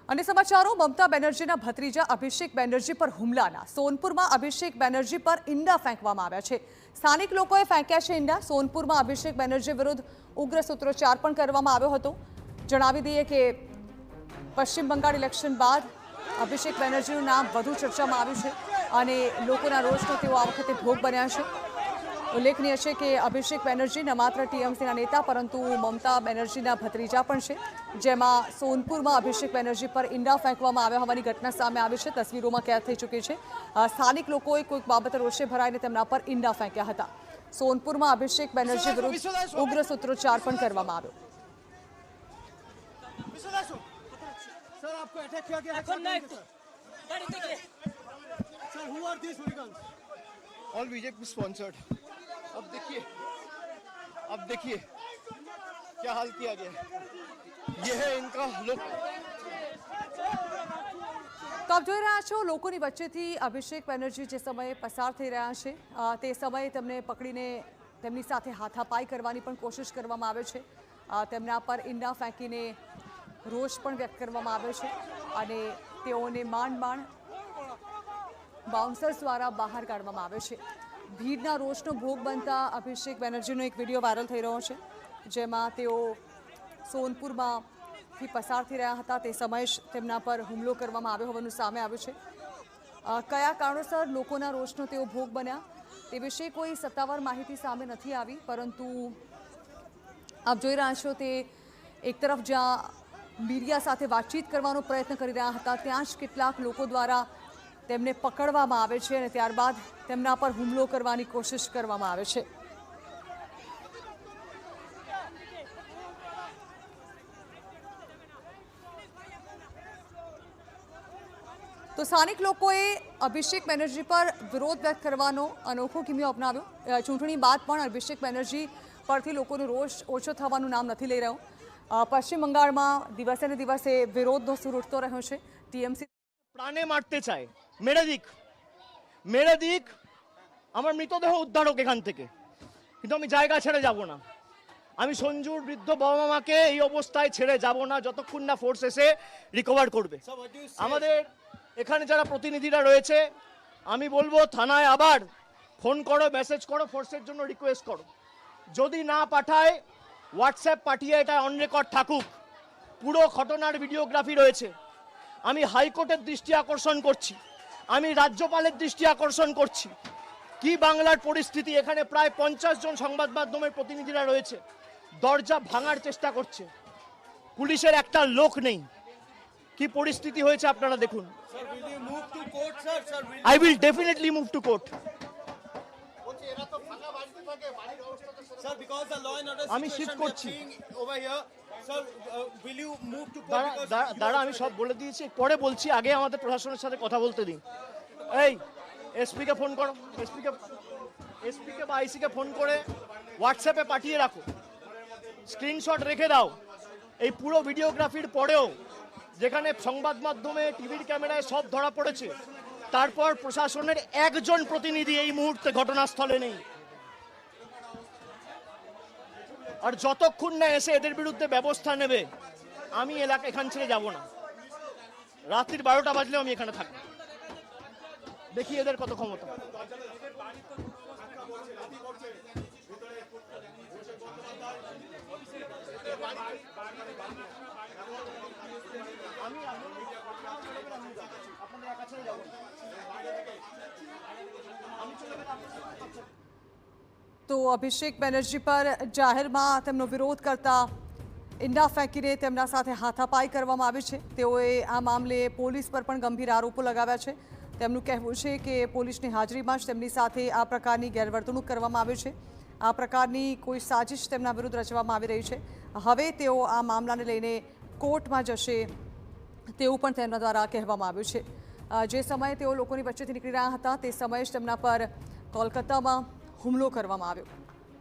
અને સમાચારો મમતા બેનર્જીના ભત્રીજા અભિષેક બેનર્જી પર હુમલાના સોનપુરમાં અભિષેક બેનર્જી પર ઈંડા ફેંકવામાં આવ્યા છે। સ્થાનિક લોકોએ ફેંક્યા છે ઈંડા। સોનપુરમાં અભિષેક બેનર્જી વિરુદ્ધ ઉગ્ર સૂત્રોચ્ચાર પણ કરવામાં આવ્યો હતો। જણાવી દઈએ કે પશ્ચિમ બંગાળ ઇલેક્શન બાદ અભિષેક બેનર્જીનું નામ વધુ ચર્ચામાં આવ્યું છે અને લોકોના રોષનો તેઓ આ વખતે ભોગ બન્યા છે। ઉલ્લેખનીય છે કે અભિષેક બેનર્જી ન માત્ર ટીએમસીના નેતા પરંતુ મમતા બેનર્જીના ભત્રીજા પણ છે, જેમાં સોનપુરમાં અભિષેક બેનર્જી પર ઈંડા ફેંકવામાં આવ્યા હોવાની ઘટના સામે આવી છે। તસવીરોમાં કેદ થઈ ચૂકી છે। સ્થાનિક લોકોએ કોઈક બાબતે રોષે ભરાઈને તેમના પર ઈંડા ફેંક્યા હતા। સોનપુરમાં અભિષેક બેનર્જી વિરુદ્ધ ઉગ્ર સૂત્રોચ્ચાર પણ કરવામાં આવ્યો। सर आपको अटैक किया गया है sir who are these hooligans all BJP sponsored अब देखिए क्या हाल किया गया है ये है इनका लोग તો આપ જોઈ રહ્યા છો લોકોની વચ્ચેથી અભિષેક બેનર્જી જે સમયે પસાર થઈ રહ્યા છે તે સમયે તેમને પકડીને તેમની સાથે હાથાપાઈ કરવાની પણ કોશિશ કરવામાં આવે છે। તેમના પર ઈંડા ફેંકીને રોષ પણ વ્યક્ત કરવામાં આવ્યો છે અને તેઓને માંડ બાઉન્સર્સ દ્વારા બહાર કાઢવામાં આવે છે। ભીડના રોષનો ભોગ બનતા અભિષેક બેનર્જીનો એક વિડીયો વાયરલ થઈ રહ્યો છે, જેમાં તેઓ સોનપુરમાંથી પસાર થઈ રહ્યા હતા તે સમયે જ તેમના પર હુમલો કરવામાં આવ્યો હોવાનું સામે આવ્યું છે। કયા કારણોસર લોકોના રોષનો તેઓ ભોગ બન્યા તે વિશે કોઈ સત્તાવાર માહિતી સામે નથી આવી, પરંતુ આપ જોઈ રહ્યા છો તે એક તરફ જ્યાં મીડિયા સાથે વાતચીત કરવાનો પ્રયત્ન કરી રહ્યા હતા ત્યાં જ કેટલાક લોકો દ્વારા તેમને પકડવામાં આવે છે અને ત્યારબાદ તેમના પર હુમલો કરવાની કોશિશ કરવામાં આવે છે। તો સ્થાનિક લોકોએ અભિષેક બેનર્જી પર વિરોધ વ્યક્ત કરવાનો અનોખો કિમિયો અપનાવ્યો। ચૂંટણી બાદ પણ અભિષેક બેનર્જી પરથી લોકોનો રોષ ઓછો થવાનું નામ નથી લઈ રહ્યો। पश्चिम बंगाल में दिवसे ने दिवसे विरोध सुर उठते रहो छे। टीएमसी प्राणे मारते चाय मेरे दिक আমার মৃতদেহ উদ্ধার হোক এখান থেকে, কিন্তু আমি জায়গা ছেড়ে যাব না। আমি সঞ্জুর বৃদ্ধ বাবা মাকে এই অবস্থায় ছেড়ে যাব না যতক্ষণ না ফোর্স এসে রিকভার করবে। আমাদের এখানে যারা প্রতিনিধিরা রয়েছে আমি বলবো থানায় আবার ফোন করো, মেসেজ করো, ফোর্সের জন্য রিকোয়েস্ট করো। যদি না পাঠায় হোয়াটসঅ্যাপ পাঠিয়ে এটা অন রেকর্ড থাকুক। পুরো ঘটনার ভিডিওগ্রাফি রয়েছে। আমি হাইকোর্টের দৃষ্টি আকর্ষণ করছি, আমি রাজ্যপালের দৃষ্টি আকর্ষণ করছি। কি বাংলার পরিস্থিতি, এখানে প্রায় 50 জন সংবাদ মাধ্যমের প্রতিনিধিরা রয়েছে, দরজা ভাঙার চেষ্টা করছে, পুলিশের একটা লোক নেই। কি পরিস্থিতি হয়েছে আপনারা দেখুন। I will definitely move to court. আমি শিফট করছি। দাঁড়া আমি সব বলে দিয়েছি, পরে বলছি, আগে আমাদের প্রশাসনের সাথে কথা বলতে দিন। এই এসপি কে ফোন করো, এসপি কে বা আইসি কে ফোন করে হোয়াটসঅ্যাপে পাঠিয়ে রাখো, স্ক্রিনশট রেখে দাও। এই পুরো ভিডিওগ্রাফির পরেও যেখানে সংবাদ মাধ্যমে টিভির ক্যামেরায় সব ধরা পড়েছে, তারপর প্রশাসনের একজন প্রতিনিধি এই মুহূর্তে ঘটনাস্থলে নেই। আর যতক্ষণ না এসে এদের বিরুদ্ধে ব্যবস্থা নেবে আমি এখান ছেড়ে যাব না। রাত্রির 12টা বাজলেও আমি এখানে থাকবো। দেখি এদের কত ক্ষমতা। તો અભિષેક બેનર્જી પર જાહેરમાં તેમનો વિરોધ કરતા ઈંડા ફેંકીને તેમના સાથે હાથાપાઈ કરવામાં આવી છે। તેઓએ આ મામલે પોલીસ પર પણ ગંભીર આરોપો લગાવ્યા છે। તેમનું કહેવું છે કે પોલીસની હાજરીમાં જ તેમની સાથે આ પ્રકારની ગેરવર્તણૂક કરવામાં આવી છે। આ પ્રકારની કોઈ સાજિશ તેમના વિરુદ્ધ રચવામાં આવી રહી છે। હવે તેઓ આ મામલાને લઈને કોર્ટમાં જશે તેવું પણ તેમના દ્વારા કહેવામાં આવ્યું છે। જે સમયે તેઓ લોકોની વચ્ચેથી નીકળી રહ્યા હતા તે સમયે જ તેમના પર કોલકાતામાં હુમલો કરવામાં આવ્યો।